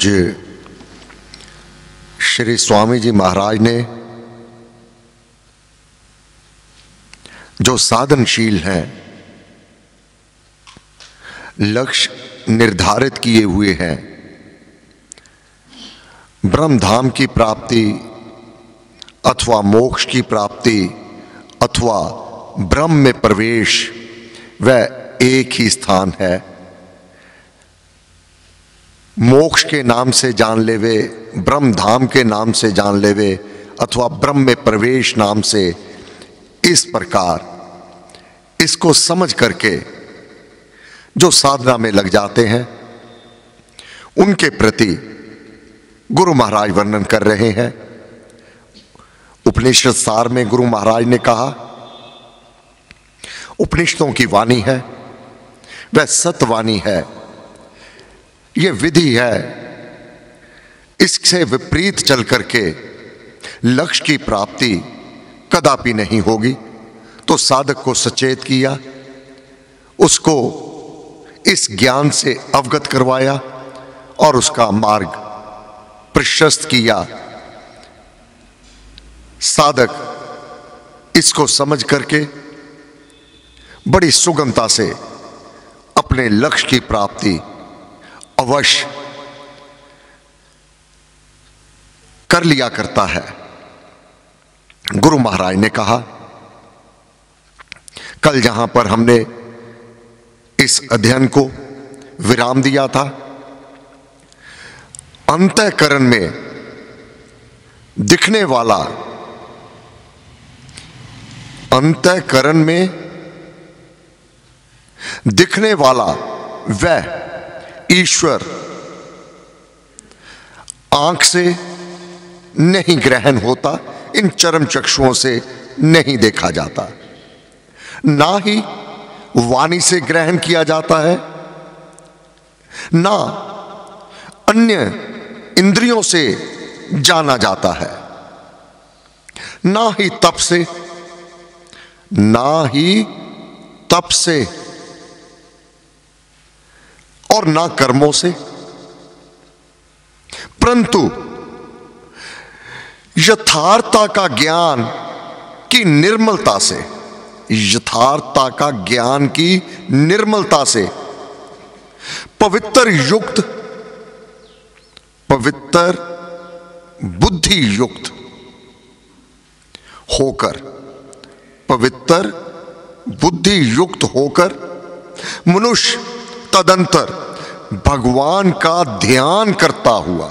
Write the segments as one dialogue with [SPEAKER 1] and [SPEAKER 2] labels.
[SPEAKER 1] जी श्री स्वामी जी महाराज ने जो साधनशील हैं, लक्ष्य निर्धारित किए हुए हैं, ब्रह्म धाम की प्राप्ति अथवा मोक्ष की प्राप्ति अथवा ब्रह्म में प्रवेश, वह एक ही स्थान है। मोक्ष के नाम से जान लेवे, ब्रह्म धाम के नाम से जान लेवे अथवा ब्रह्म में प्रवेश नाम से, इस प्रकार इसको समझ करके जो साधना में लग जाते हैं, उनके प्रति गुरु महाराज वर्णन कर रहे हैं। उपनिषद सार में गुरु महाराज ने कहा, उपनिषदों की वाणी है वह सत्यवाणी है, यह विधि है, इससे विपरीत चल करके लक्ष्य की प्राप्ति कदापि नहीं होगी। तो साधक को सचेत किया, उसको इस ज्ञान से अवगत करवाया और उसका मार्ग प्रशस्त किया। साधक इसको समझ करके बड़ी सुगमता से अपने लक्ष्य की प्राप्ति अवश्य कर लिया करता है। गुरु महाराज ने कहा, कल जहां पर हमने इस अध्ययन को विराम दिया था, अंतःकरण में दिखने वाला, अंतःकरण में दिखने वाला वह ईश्वर आंख से नहीं ग्रहण होता, इन चरम चक्षुओं से नहीं देखा जाता, ना ही वाणी से ग्रहण किया जाता है, ना अन्य इंद्रियों से जाना जाता है, ना ही तप से, ना ही तप से और ना कर्मों से, परंतु यथार्थता का ज्ञान की निर्मलता से, यथार्थता का ज्ञान की निर्मलता से पवित्र युक्त, पवित्र बुद्धि युक्त होकर, पवित्र बुद्धि युक्त होकर मनुष्य तदंतर भगवान का ध्यान करता हुआ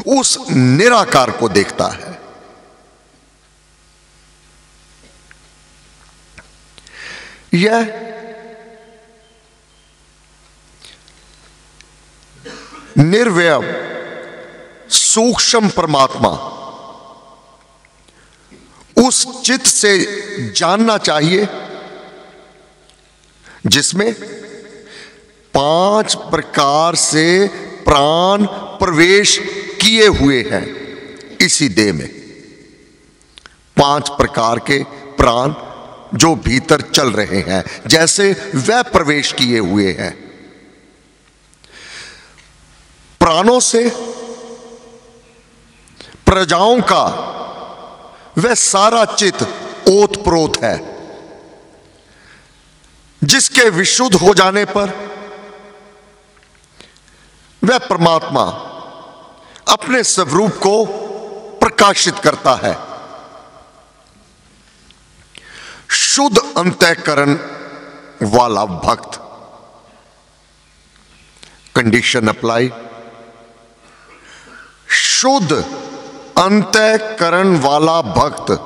[SPEAKER 1] उस निराकार को देखता है। यह निर्वैव सूक्ष्म परमात्मा उस चित्त से जानना चाहिए जिसमें 5 प्रकार से प्राण प्रवेश किए हुए हैं। इसी देह में 5 प्रकार के प्राण जो भीतर चल रहे हैं, जैसे वह प्रवेश किए हुए हैं। प्राणों से प्रजाओं का वह सारा चित्त ओतप्रोत है, जिसके विशुद्ध हो जाने पर वह परमात्मा अपने स्वरूप को प्रकाशित करता है। शुद्ध अंतःकरण वाला भक्त, कंडीशन अप्लाई, शुद्ध अंतःकरण वाला भक्त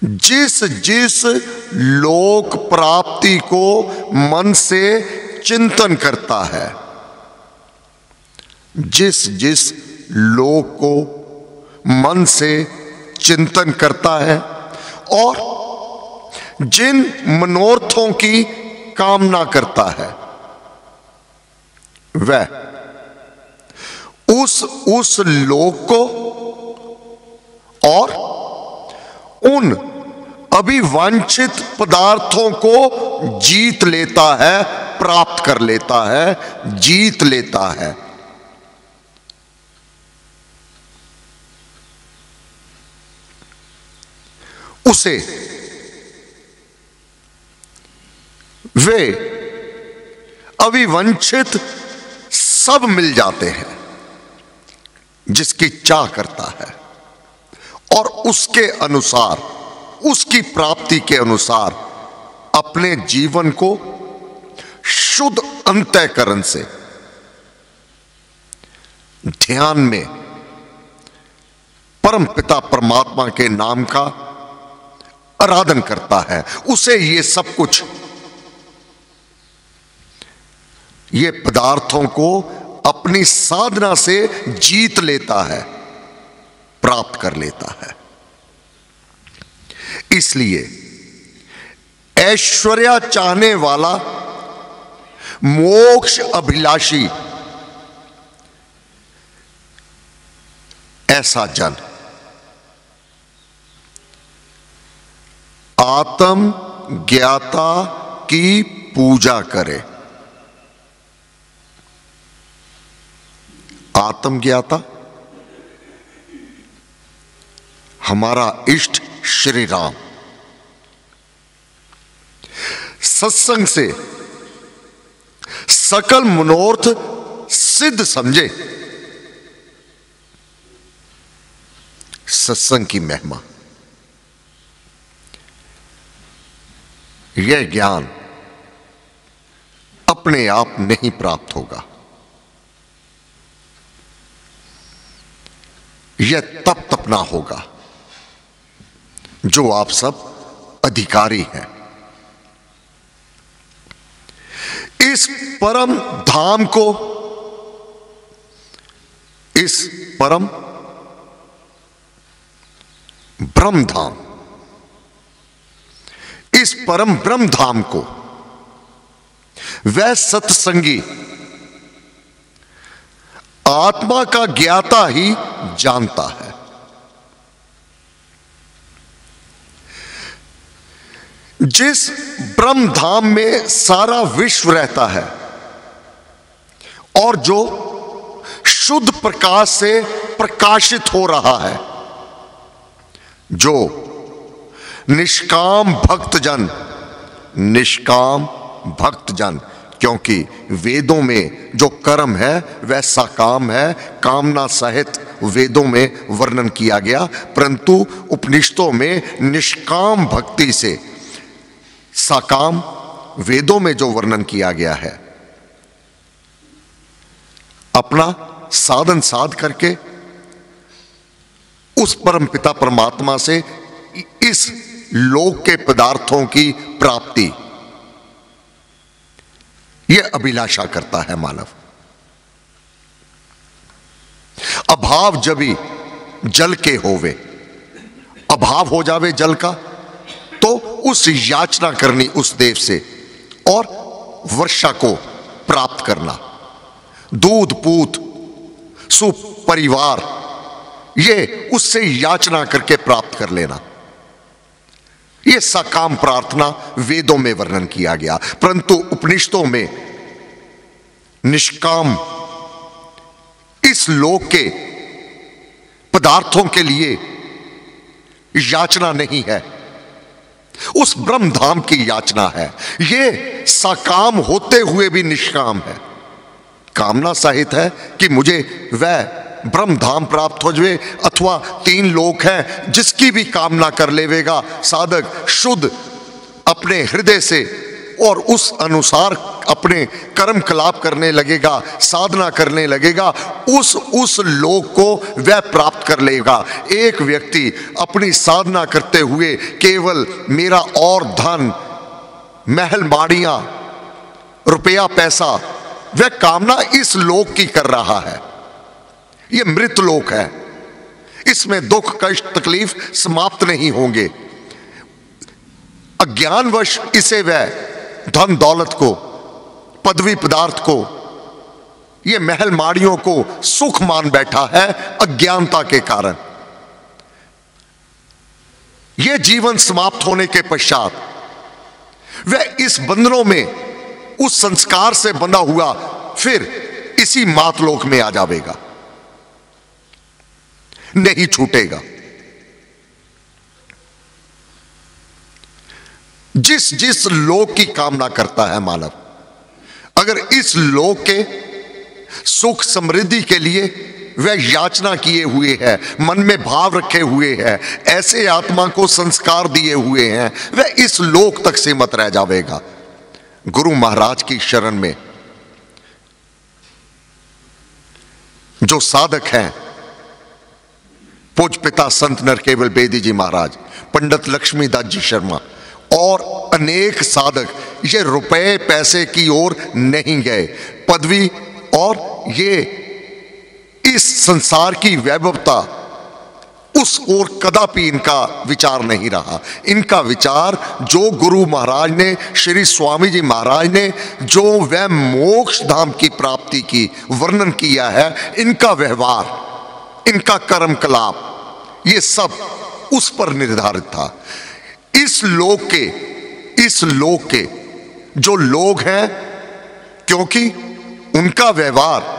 [SPEAKER 1] जिस जिस लोक प्राप्ति को मन से चिंतन करता है, जिस जिस लोक को मन से चिंतन करता है और जिन मनोरथों की कामना करता है, वह उस लोक को और उन अभिवांछित पदार्थों को जीत लेता है प्राप्त कर लेता है, जीत लेता है। उसे वे अविवंचित सब मिल जाते हैं जिसकी चाह करता है, और उसके अनुसार, उसकी प्राप्ति के अनुसार अपने जीवन को शुद्ध अंतःकरण से ध्यान में परम पिता परमात्मा के नाम का आराधन करता है। उसे ये सब कुछ, ये पदार्थों को अपनी साधना से जीत लेता है, प्राप्त कर लेता है। इसलिए ऐश्वर्य चाहने वाला, मोक्ष अभिलाषी ऐसा जन आत्म ज्ञाता की पूजा करे। आत्म ज्ञाता हमारा इष्ट श्री राम, सत्संग से सकल मनोरथ सिद्ध समझे। सत्संग की महिमा, यह ज्ञान अपने आप नहीं प्राप्त होगा, यह तब तपना होगा जो आप सब अधिकारी हैं। इस परम धाम को, इस परम ब्रह्म धाम, इस परम ब्रह्म धाम को वह सत्संगी आत्मा का ज्ञाता ही जानता है। जिस ब्रह्म धाम में सारा विश्व रहता है और जो शुद्ध प्रकाश से प्रकाशित हो रहा है, जो निष्काम भक्तजन, निष्काम भक्तजन, क्योंकि वेदों में जो कर्म है वह सकाम है, कामना सहित वेदों में वर्णन किया गया, परंतु उपनिषदों में निष्काम भक्ति से सकाम वेदों में जो वर्णन किया गया है, अपना साधन साध करके उस परम पिता परमात्मा से इस लोक के पदार्थों की प्राप्ति, यह अभिलाषा करता है मानव। अभाव जभी जल के होवे, अभाव हो जावे जल का, तो उस याचना करनी उस देव से और वर्षा को प्राप्त करना, दूध पूत सुपरिवार, ये उससे याचना करके प्राप्त कर लेना, ये सकाम प्रार्थना वेदों में वर्णन किया गया। परंतु उपनिषदों में निष्काम इस लोक के पदार्थों के लिए याचना नहीं है, उस ब्रह्म धाम की याचना है। ये सकाम होते हुए भी निष्काम है, कामना सहित है कि मुझे वह ब्रह्म धाम प्राप्त हो जाए, अथवा तीन लोक हैं जिसकी भी कामना कर लेवेगा साधक शुद्ध अपने हृदय से और उस अनुसार अपने कर्म कलाप करने लगेगा, साधना करने लगेगा, उस लोक को वह प्राप्त कर लेगा। एक व्यक्ति अपनी साधना करते हुए केवल मेरा और धन, महल माड़ियां, रुपया पैसा, वह कामना इस लोक की कर रहा है, यह मृत लोक है, इसमें दुख कष्ट तकलीफ समाप्त नहीं होंगे। अज्ञानवश इसे वह धन दौलत को, पदवी पदार्थ को, यह महल माड़ियों को सुख मान बैठा है अज्ञानता के कारण। यह जीवन समाप्त होने के पश्चात वह इस बंधनों में उस संस्कार से बंधा हुआ फिर इसी मातलोक में आ जाएगा, नहीं छूटेगा। जिस जिस लोक की कामना करता है मानव, अगर इस लोक के सुख समृद्धि के लिए वह याचना किए हुए है, मन में भाव रखे हुए है, ऐसे आत्मा को संस्कार दिए हुए हैं, वह इस लोक तक सीमित रह जाएगा। गुरु महाराज की शरण में जो साधक हैं, पूज्य पिता संत नरकेवल बेदी जी महाराज, पंडित लक्ष्मीदास जी शर्मा और अनेक साधक, ये रुपए पैसे की ओर नहीं गए, पदवी और ये इस संसार की वैभवता उस ओर कदापि इनका विचार नहीं रहा। इनका विचार जो गुरु महाराज ने, श्री स्वामी जी महाराज ने जो वह मोक्ष धाम की प्राप्ति की वर्णन किया है, इनका व्यवहार, इनका कर्म कलाप, ये सब उस पर निर्धारित था। इस लोक के जो लोग हैं, क्योंकि उनका व्यवहार,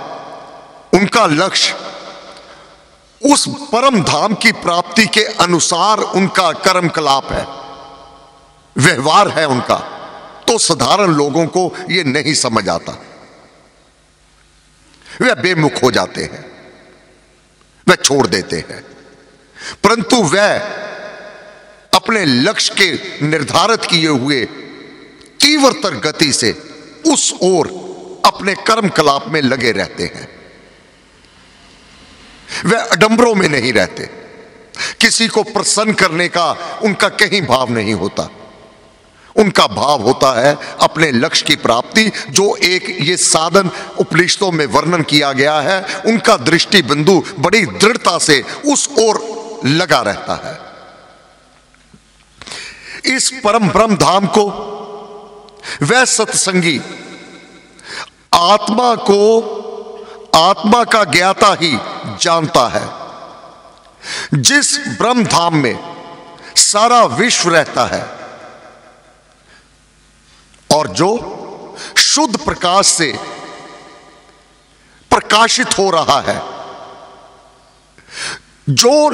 [SPEAKER 1] उनका लक्ष्य उस परम धाम की प्राप्ति के अनुसार उनका कर्म कलाप है, व्यवहार है उनका, तो साधारण लोगों को यह नहीं समझ आता, वे बेमुख हो जाते हैं, वे छोड़ देते हैं। परंतु वह अपने लक्ष्य के निर्धारित किए हुए तीव्रतर गति से उस ओर अपने कर्म कलाप में लगे रहते हैं। वह अडंबरों में नहीं रहते, किसी को प्रसन्न करने का उनका कहीं भाव नहीं होता। उनका भाव होता है अपने लक्ष्य की प्राप्ति, जो एक ये साधन उपनिषदों में वर्णन किया गया है, उनका दृष्टि बिंदु बड़ी दृढ़ता से उस ओर लगा रहता है। इस परम ब्रह्म धाम को वह सत्संगी आत्मा को आत्मा का ज्ञाता ही जानता है। जिस ब्रह्म धाम में सारा विश्व रहता है और जो शुद्ध प्रकाश से प्रकाशित हो रहा है, जो